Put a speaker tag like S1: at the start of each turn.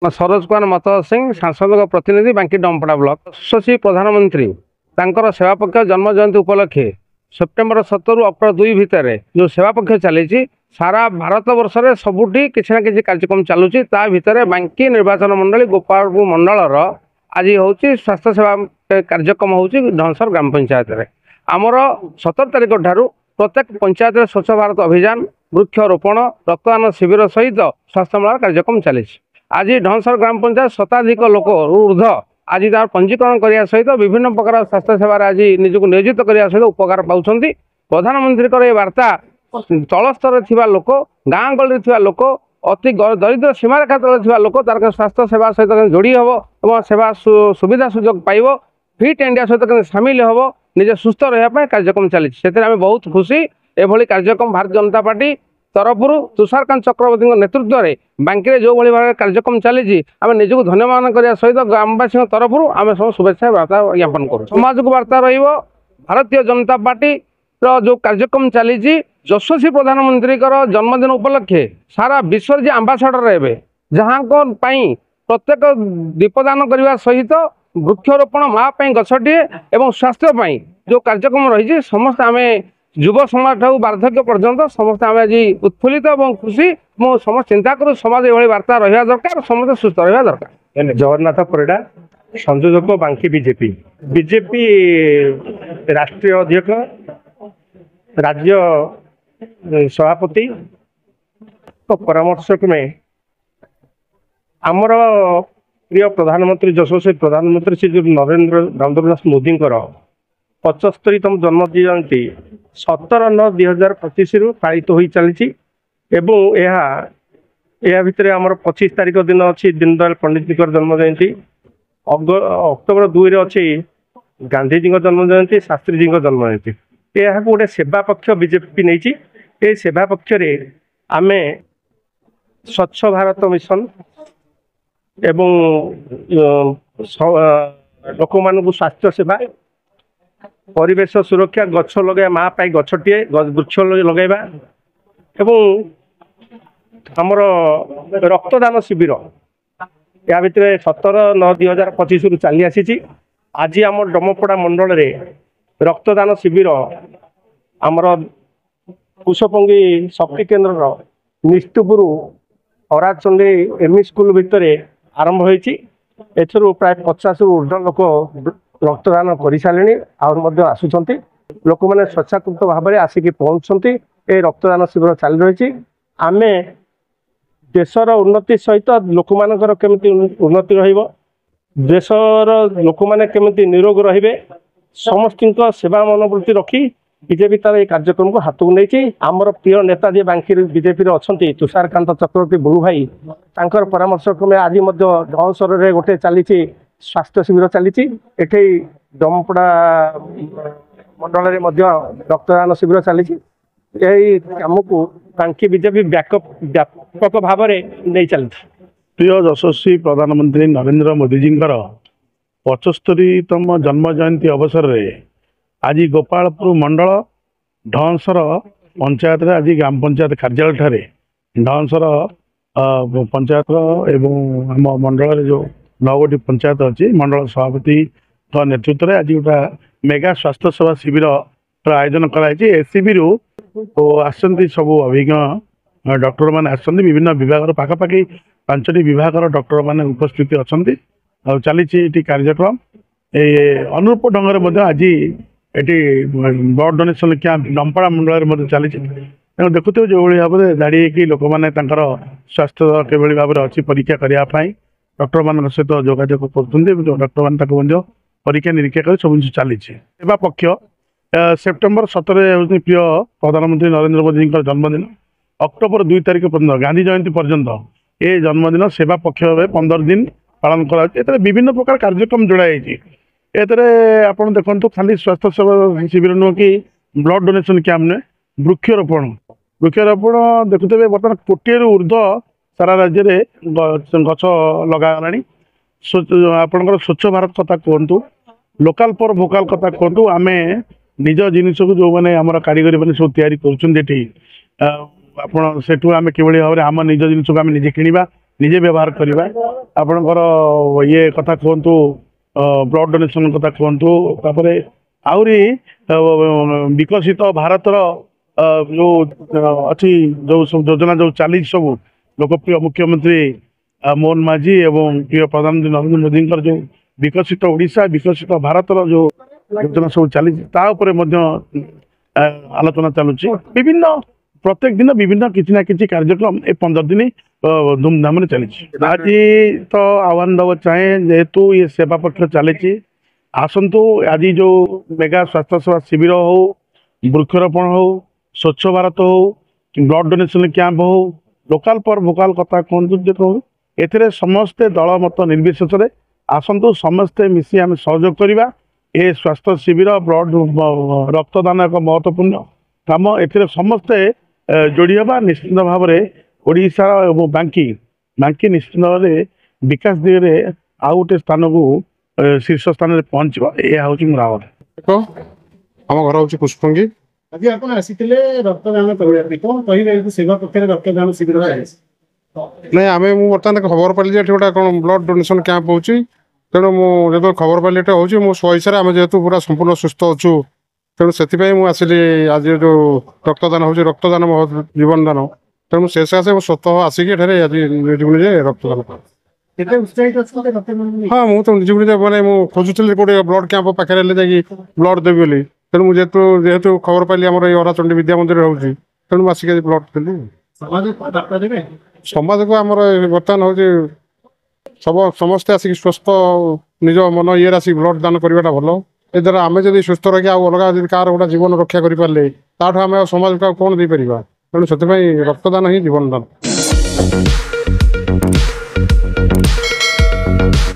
S1: सरोज कुमार मतद सिंह सांसद प्रतिनिधि बांकी डमपड़ा ब्लॉक यशस्वी प्रधानमंत्री तांकर सेवा पक्ष जन्म जयंती उपलक्षे सेप्टेम्बर 17 अक्टोबर 2 भितर जो सेवा पक्ष चली सारा भारत वर्ष में सबुठी किसी ना किसी कार्यक्रम चलुची ता भितर बांकी निर्वाचन मंडली गोपालपुर मंडलर आज हूँ स्वास्थ्य सेवा कार्यक्रम हूँ ढंसर ग्राम पंचायत रे आमर 17 तारिख ठारू प्रत्येक पंचायत में स्वच्छ भारत अभियान वृक्षरोपण रक्तदान शिविर सहित स्वास्थ्य मेला कार्यक्रम चली आज ढंसर ग्राम पंचायत शताधिक लोक ऊर्ध आज तार पंजीकरण करने सहित विभिन्न प्रकार स्वास्थ्य सेवा आज निजक नियोजित करने सहित उपकार पाँच प्रधानमंत्री ये वार्ता तल स्तर थी लोक गाँ गली लोक अति दरिद्र सीमारेखा तले लोक तार स्वास्थ्य सेवा सहित जोड़ी हम और सेवा सुविधा सुजोग पाइब फिट इंडिया सहित सामिल हम निजे सुस्थ रहा कार्यक्रम चली बहुत खुशी एभली कार्यक्रम भारतीय जनता पार्टी तरफ तुषारकांत चक्रवर्ती नेतृत्व में बांकी में जो भाव कार्यक्रम चली आम निजक धन्यवाद करने सहित ग्रामवासी तरफ आम सब शुभेच्छा वार्ता ज्ञापन करूँ समाज को वार्ता भारतीय जनता पार्टी जो कार्यक्रम चली यशस्वी प्रधानमंत्री जन्मदिन उपलक्षे सारा विश्व जी आंबासाडर रहे जहाँ प्रत्येक दीपदान करने सहित वृक्षरोपण माँ गछटे एवं स्वास्थ्य जो कार्यक्रम रही समस्त आम युव समाज ठाऊ वार्धक्य पर्यंत समस्त आम आज उत्फुल्लित और खुशी समस्त चिंता करूँ समाज ये वार्ता रहा दरकार समस्त सुस्थ रहा दरकार।
S2: जगन्नाथ परिडा संयोजक बांकी बीजेपी बीजेपी राष्ट्रीय अध्यक्ष राज्य सभापति तो परामर्श में आमर प्रिय प्रधानमंत्री यशस्वी प्रधानमंत्री श्री नरेंद्र दामोदर मोदी 75तम जन्म जयंती 17/9/2025 पालित हो चली भितर आमर 25 तारिख दिन अच्छी दीनदयाल पंडित जी जन्म जयंती अक्टोबर 2 अच्छी गांधीजी जन्म जयंती शास्त्री जी जन्म जयंती यह गोटे सेवा पक्ष बीजेपी नहीं सेवा पक्ष आम स्वच्छ भारत मिशन एवं लोक मान स्वास्थ्य सेवा परिवेश सुरक्षा गछ लगे माँ पाई गछटे वृक्ष लगेगा एवं आमर रक्तदान शिविर या भितर 17/9/2025 चली आसी आज आम डमपड़ा मंडल रे रक्तदान शिविर आमर कुशपंगी शक्ति केन्द्र निस्तुपुर हराचंडी एमई स्कूल भितर आरंभ होती प्राय 50 ऊर्ध लोक रक्तदान कर सारे आसुंच लोक मैंने स्वेच्छाकृत भाव में आसिक पहुँचती ये रक्तदान शिविर चली रही आम देशर उन्नति सहित लोक मानकर केमिति उन्नति रेशर लोक मैंने केमिति निरोग रे समस्त सेवा मनोवृत्ति रखी बीजेपी तार ये कार्यक्रम को हाथ को नहीं आमर प्रिय नेता जी बांकी बीजेपी अच्छा तुषारकांत चक्रवर्ती बुलू भाई तांकर परामर्श क्रमे आज ढंसर गोटे चली स्वास्थ्य शिविर चली डमपड़ा मंडल में रक्तदान शिविर चली यही कम को बांकी बीजेपी व्यापक भाव में नहीं चलती।
S3: प्रिय यशस्वी प्रधानमंत्री नरेंद्र मोदी जी 75तम जन्म जयंती अवसर में आज गोपालपुर मंडल ढंसर पंचायत आज ग्राम पंचायत कार्यालय ठारे ढंसर पंचायत एवं आम मंडल जो 9 पंचायत अच्छी मंडल सभापति नेतृत्व में आज गोटा मेगा स्वास्थ्य सेवा शिविर आयोजन कराई एसीबी रु तो आसती सब अभिज्ञ डॉक्टर मैंने आसती विभिन्न विभाग पाखापाखि 5टी विभाग डॉक्टर मैंने उपस्थित अच्छा चली कार्यक्रम अनुरूप ढंग से आज ये ब्लड डोनेशन कैंप डमपड़ा मंडल में चली देखुते जो भाव में दाड़ी कि लोक मैंने स्वास्थ्य किभली भाव में अच्छी परीक्षा करने डॉक्टर मान सहित जोगाजोग कर डॉक्टर मैंने परीक्षा निरीक्षा कर सब जिन चली सेवा पक्ष सेप्टेम्बर 17 प्रिय प्रधानमंत्री नरेंद्र मोदी जन्मदिन अक्टोबर 2 तारिख पर्यटन गांधी जयंती पर्यंत ये जन्मदिन सेवा पक्ष 15 दिन पालन कर विभिन्न प्रकार कार्यक्रम जोड़ाई आप देखो खाली स्वास्थ्य सेवा शिविर नुह कि ब्लड डोनेशन कैंप नुहे वृक्षरोपण देखुते बर्तमान 1 कोटी ऊर्ध सारा राज्य में गछ लगागला आपंकर स्वच्छ भारत कथा कहतु लोकाल पर भोकाल कथा कहतु आम निज जिनस को जो मैंने आम कारीगरी मैंने सब तैयारी करें आम कि भाव में आम निज जिन को आम निजे किणवा ନିଜେ ବ୍ୟବହାର କରିବା ଆପଣଙ୍କର ଇଏ କଥା କୁହନ୍ତୁ ବ୍ଲଡ୍ ଡୋନେସନ୍ କଥା କୁହନ୍ତୁ ତାପରେ ଆହୁରି ବିକଶିତ ଭାରତର ଯେଉଁ ଅଛି ଯେଉଁ ସବୁ ଯୋଜନା ଯେଉଁ ଚାଲିଛି ସବୁ ଲୋକପ୍ରିୟ ମୁଖ୍ୟମନ୍ତ୍ରୀ ମୋହନ ମାଝୀ ଏବଂ ପ୍ରିୟ ପ୍ରଧାନମନ୍ତ୍ରୀ ନରେନ୍ଦ୍ର ମୋଦିଙ୍କର ଯେଉଁ ବିକଶିତ ଓଡ଼ିଶା ବିକଶିତ ଭାରତର ଯେଉଁ ଯୋଜନା ସବୁ ଚାଲିଛି ତା ଉପରେ ମଧ୍ୟ ଆଲୋଚନା ଚାଲୁଛି ବିଭିନ୍ନ ପ୍ରତ୍ୟେକ ଦିନ ବିଭିନ୍ନ କିଛି ନା କିଛି କାର୍ଯ୍ୟକ୍ରମ ଏ 15 ଦିନ ଧୁମଧାମରେ ଚାଲିଛି ଆଜି ତ ଆହ୍ୱାନ ଦେବାକୁ ଚାହେଁ ଯେହେତୁ ଏ ସେବା ପକ୍ଷ ଚାଲିଛି ଆସନ୍ତୁ ଆଜି ଯେଉଁ ମେଗା ସ୍ୱାସ୍ଥ୍ୟ ସେବା ଶିବିର ହଉ ବୃକ୍ଷରୋପଣ ହଉ ସ୍ୱଚ୍ଛ ଭାରତ ହଉ ବ୍ଲଡ୍ ଡୋନେସନ୍ କ୍ୟାମ୍ପ ହଉ ଲୋକାଲ ପର ଭୋକାଲ କଥା କୁହନ୍ତୁ ଯେ ହଉ ଏଥିରେ ସମସ୍ତେ ଦଳ ମତ ନିର୍ବିଶେଷରେ ଆସନ୍ତୁ ସମସ୍ତେ ମିଶି ଆମେ ସହଯୋଗ କରିବା ଏ ସ୍ୱାସ୍ଥ୍ୟ ଶିବିର ବ୍ଲଡ୍ ରକ୍ତଦାନ ଏକ ମହତ୍ୱପୂର୍ଣ୍ଣ କାମ ଏଥିରେ ସମସ୍ତେ ଯୋଡ଼ି ହେବା ନିଶ୍ଚିତ ଭାବରେ ଓଡ଼ିଶାର ଏବଂ ବାଙ୍କି ନିଶ୍ଚିତ ଭାବରେ ବିକାଶ ଦିଗରେ ଆଉ ଗୋଟେ ସ୍ଥାନକୁ ଶୀର୍ଷ ସ୍ଥାନରେ ପହଞ୍ଚିବ ଏହା ହେଉଛି ମୋର ଆହ୍ୱାନ।
S4: ଆମ ଘର ହେଉଛି ପୁଷ୍ପଙ୍ଗୀ।
S5: ଆଜି ଆପଣ ଆସିଥିଲେ ରକ୍ତଦାନ କରିବା ପାଇଁ କ'ଣ କହିବେ ସେବା ପକ୍ଷରେ ରକ୍ତଦାନ ଶିବିର ଚାଲିଛି?
S4: ନାଇଁ ମୁଁ ବର୍ତ୍ତମାନ ଖବର ପାଇଲି ଯେ ଏଠି ଗୋଟେ କ'ଣ ବ୍ଲଡ୍ ଡୋନେସନ୍ କ୍ୟାମ୍ପ ହେଉଛି ତେଣୁ ମୁଁ ଯେତେବେଳେ ଖବର ପାଇଲି ଏଠି ହେଉଛି ମୁଁ ସ୍ୱଇଚ୍ଛାରେ ଆମେ ଯେହେତୁ ପୁରା ସମ୍ପୂର୍ଣ୍ଣ ସୁସ୍ଥ ଅଛୁ ତେଣୁ ସେଥିପାଇଁ ମୁଁ ଆସିଲି ଆଜି ଯେଉଁ ରକ୍ତଦାନ ହେଉଛି ରକ୍ତଦାନ ମୋ ଜୀବନ ଦାନ ତେଣୁ ସେ ସକାଶେ ମୁଁ ସ୍ୱତଃ ଆସିକି ଏଠାରେ ଆଜି ନିଜକୁ ନିଜେ ରକ୍ତଦାନ କରେ।
S5: କେତେ ଉତ୍ସାହିତ ଅଛନ୍ତି ରକ୍ତଦାନ?
S4: ହଁ ମୁଁ ତ ନିଜକୁ ନିଜେ ମାନେ ମୁଁ ଖୋଜୁଥିଲି ଗୋଟେ ବ୍ଲଡ୍ କ୍ୟାମ୍ପ ପାଖରେ ହେଲେ ଯାଇକି ବ୍ଲଡ୍ ଦେବି ବୋଲି ତେଣୁ ମୁଁ ଯେହେତୁ ଖବର ପାଇଲି ଆମର ଏଇ ଅରାଚଣ୍ଡୀ ବିଦ୍ୟା ମନ୍ଦିରରେ ହେଉଛି ତେଣୁ ମୁଁ ଆସିକି ବ୍ଲଡ୍ ଦେଲି।
S5: ସମାଜକୁ ବାର୍ତ୍ତା ଦେବେ?
S4: ସମାଜକୁ ଆମର ବର୍ତ୍ତମାନ ହେଉଛି ସମସ୍ତେ ଆସିକି ସୁସ୍ଥ ନିଜ ମନ ଇଏରେ ଆସିକି ବ୍ଲଡ୍ ଦାନ କରିବାଟା ଭଲ। ଏ ଦ୍ୱାରା ଆମେ ଯଦି ସୁସ୍ଥ ରହିକି ଆଉ ଅଲଗା ଯଦି କାହାର ଗୋଟେ ଜୀବନ ରକ୍ଷା କରିପାରିଲେ ତାଠୁ ଆମେ ଆଉ ସମାଜକୁ ଆଉ କ'ଣ ଦେଇପାରିବା ତେଣୁ ସେଥିପାଇଁ ରକ୍ତଦାନ ହିଁ ଜୀବନ ଦାନ।